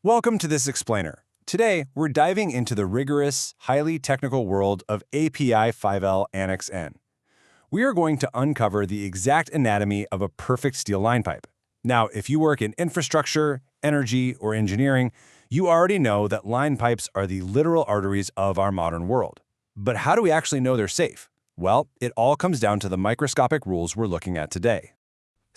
Welcome to this explainer. Today, we're diving into the rigorous, highly technical world of API 5L Annex N. We are going to uncover the exact anatomy of a perfect steel line pipe. Now, if you work in infrastructure, energy, or engineering, you already know that line pipes are the literal arteries of our modern world. But how do we actually know they're safe? Well, it all comes down to the microscopic rules we're looking at today.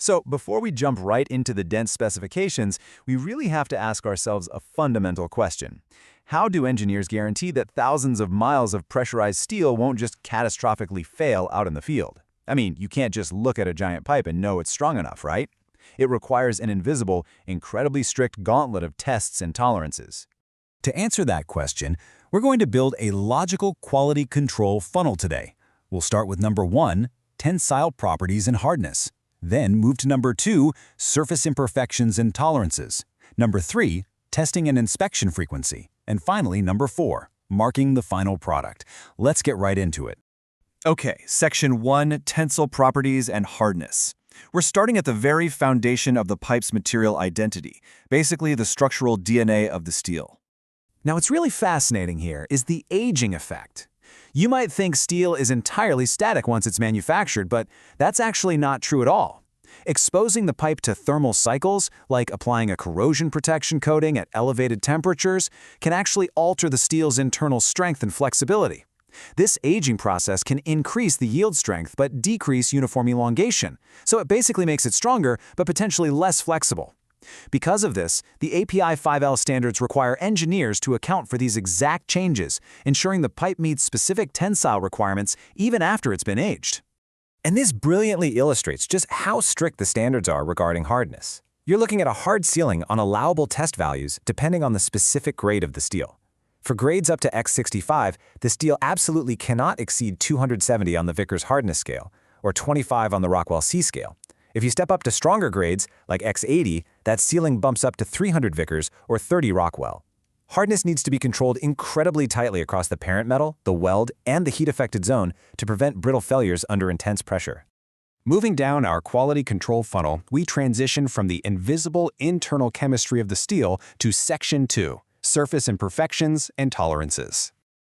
So before we jump right into the dense specifications, we really have to ask ourselves a fundamental question. How do engineers guarantee that thousands of miles of pressurized steel won't just catastrophically fail out in the field? I mean, you can't just look at a giant pipe and know it's strong enough, right? It requires an invisible, incredibly strict gauntlet of tests and tolerances. To answer that question, we're going to build a logical quality control funnel today. We'll start with number 1, tensile properties and hardness. Then move to number 2, surface imperfections and tolerances. Number 3, testing and inspection frequency. And finally, number 4, marking the final product. Let's get right into it. Okay, Section 1, tensile properties and hardness. We're starting at the very foundation of the pipe's material identity, basically the structural DNA of the steel. Now, what's really fascinating here is the aging effect. You might think steel is entirely static once it's manufactured, but that's actually not true at all. Exposing the pipe to thermal cycles, like applying a corrosion protection coating at elevated temperatures, can actually alter the steel's internal strength and flexibility. This aging process can increase the yield strength but decrease uniform elongation, so it basically makes it stronger but potentially less flexible. Because of this, the API 5L standards require engineers to account for these exact changes, ensuring the pipe meets specific tensile requirements even after it's been aged. And this brilliantly illustrates just how strict the standards are regarding hardness. You're looking at a hard ceiling on allowable test values depending on the specific grade of the steel. For grades up to X65, the steel absolutely cannot exceed 270 on the Vickers hardness scale, or 25 on the Rockwell C scale. If you step up to stronger grades, like X80, that ceiling bumps up to 300 Vickers or 30 Rockwell. Hardness needs to be controlled incredibly tightly across the parent metal, the weld, and the heat-affected zone to prevent brittle failures under intense pressure. Moving down our quality control funnel, we transition from the invisible internal chemistry of the steel to Section 2, surface imperfections and tolerances.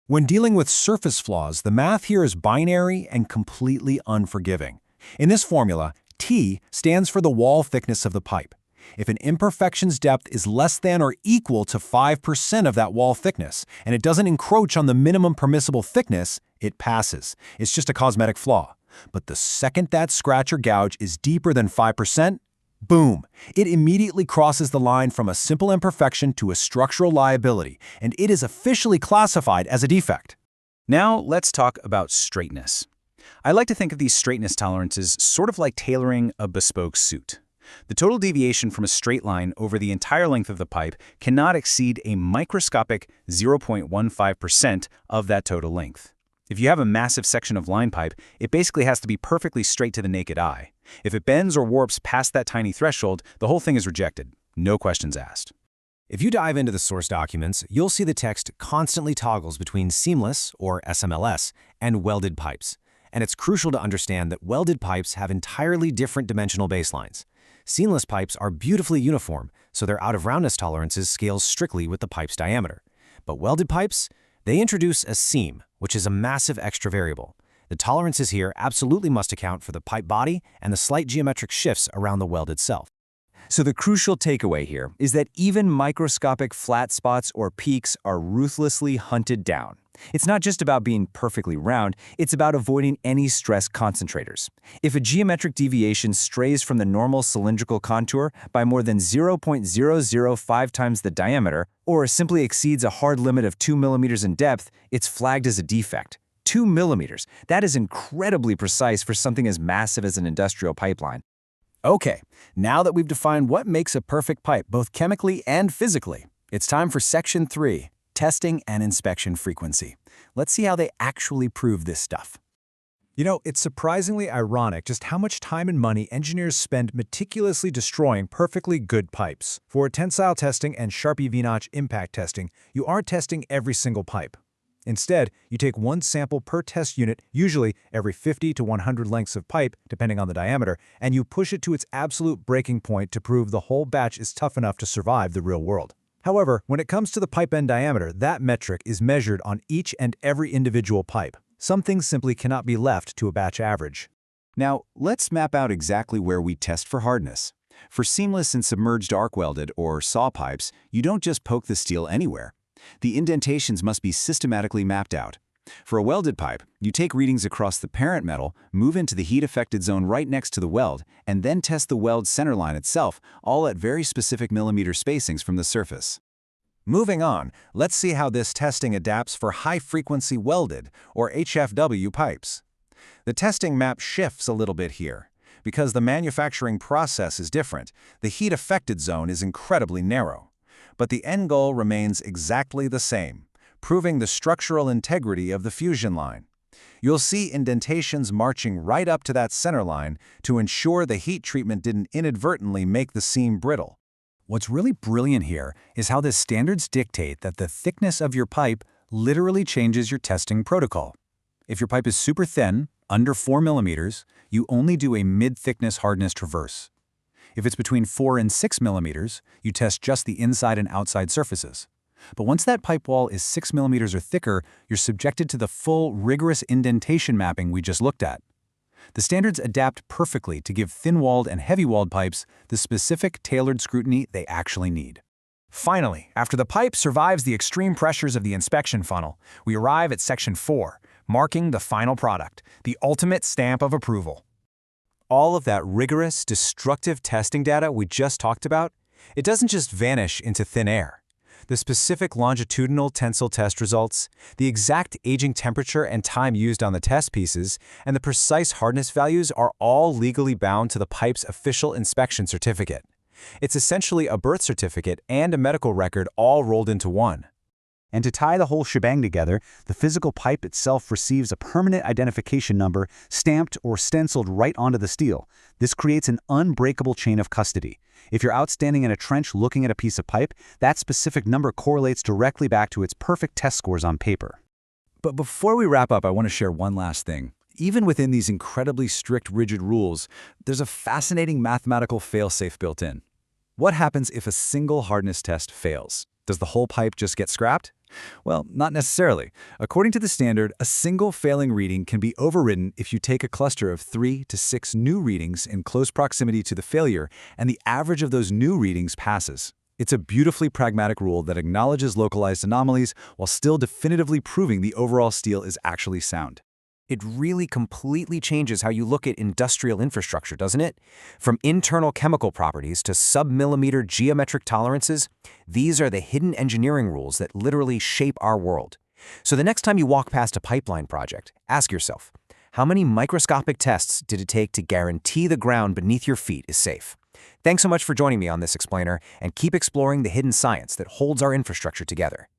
When dealing with surface flaws, the math here is binary and completely unforgiving. In this formula, T stands for the wall thickness of the pipe. If an imperfection's depth is less than or equal to 5% of that wall thickness, and it doesn't encroach on the minimum permissible thickness, it passes. It's just a cosmetic flaw. But the second that scratch or gouge is deeper than 5%, boom! It immediately crosses the line from a simple imperfection to a structural liability, and it is officially classified as a defect. Now, let's talk about straightness. I like to think of these straightness tolerances sort of like tailoring a bespoke suit. The total deviation from a straight line over the entire length of the pipe cannot exceed a microscopic 0.15% of that total length. If you have a massive section of line pipe, it basically has to be perfectly straight to the naked eye. If it bends or warps past that tiny threshold, the whole thing is rejected. No questions asked. If you dive into the source documents, you'll see the text constantly toggles between seamless, or SMLS, and welded pipes. And it's crucial to understand that welded pipes have entirely different dimensional baselines. Seamless pipes are beautifully uniform, so their out-of-roundness tolerances scale strictly with the pipe's diameter. But welded pipes, they introduce a seam, which is a massive extra variable. The tolerances here absolutely must account for the pipe body and the slight geometric shifts around the weld itself. So the crucial takeaway here is that even microscopic flat spots or peaks are ruthlessly hunted down. It's not just about being perfectly round, it's about avoiding any stress concentrators. If a geometric deviation strays from the normal cylindrical contour by more than 0.005 times the diameter, or simply exceeds a hard limit of 2 millimeters in depth, it's flagged as a defect. 2 millimeters. That is incredibly precise for something as massive as an industrial pipeline. Okay, now that we've defined what makes a perfect pipe both chemically and physically, it's time for Section 3, testing and inspection frequency. Let's see how they actually prove this stuff. You know, it's surprisingly ironic just how much time and money engineers spend meticulously destroying perfectly good pipes. For tensile testing and Sharpie V-notch impact testing, you aren't testing every single pipe. Instead, you take one sample per test unit, usually every 50 to 100 lengths of pipe, depending on the diameter, and you push it to its absolute breaking point to prove the whole batch is tough enough to survive the real world. However, when it comes to the pipe end diameter, that metric is measured on each and every individual pipe. Some things simply cannot be left to a batch average. Now, let's map out exactly where we test for hardness. For seamless and submerged arc welded or saw pipes, you don't just poke the steel anywhere. The indentations must be systematically mapped out. For a welded pipe, you take readings across the parent metal, move into the heat-affected zone right next to the weld, and then test the weld centerline itself, all at very specific millimeter spacings from the surface. Moving on, let's see how this testing adapts for high-frequency welded, or HFW pipes. The testing map shifts a little bit here. Because the manufacturing process is different, the heat-affected zone is incredibly narrow. But the end goal remains exactly the same, proving the structural integrity of the fusion line. You'll see indentations marching right up to that center line to ensure the heat treatment didn't inadvertently make the seam brittle. What's really brilliant here is how the standards dictate that the thickness of your pipe literally changes your testing protocol. If your pipe is super thin, under 4 millimeters, you only do a mid-thickness hardness traverse. If it's between 4 and 6 millimeters, you test just the inside and outside surfaces. But once that pipe wall is 6 millimeters or thicker, you're subjected to the full, rigorous indentation mapping we just looked at. The standards adapt perfectly to give thin-walled and heavy-walled pipes the specific tailored scrutiny they actually need. Finally, after the pipe survives the extreme pressures of the inspection funnel, we arrive at Section 4, marking the final product, the ultimate stamp of approval. All of that rigorous, destructive testing data we just talked about, it doesn't just vanish into thin air. The specific longitudinal tensile test results, the exact aging temperature and time used on the test pieces, and the precise hardness values are all legally bound to the pipe's official inspection certificate. It's essentially a birth certificate and a medical record all rolled into one. And to tie the whole shebang together, the physical pipe itself receives a permanent identification number stamped or stenciled right onto the steel. This creates an unbreakable chain of custody. If you're outstanding in a trench looking at a piece of pipe, that specific number correlates directly back to its perfect test scores on paper. But before we wrap up, I want to share one last thing. Even within these incredibly strict, rigid rules, there's a fascinating mathematical fail-safe built in. What happens if a single hardness test fails? Does the whole pipe just get scrapped? Well, not necessarily. According to the standard, a single failing reading can be overridden if you take a cluster of 3 to 6 new readings in close proximity to the failure, and the average of those new readings passes. It's a beautifully pragmatic rule that acknowledges localized anomalies while still definitively proving the overall steel is actually sound. It really completely changes how you look at industrial infrastructure, doesn't it? From internal chemical properties to sub-millimeter geometric tolerances, these are the hidden engineering rules that literally shape our world. So the next time you walk past a pipeline project, ask yourself, how many microscopic tests did it take to guarantee the ground beneath your feet is safe? Thanks so much for joining me on this explainer, and keep exploring the hidden science that holds our infrastructure together.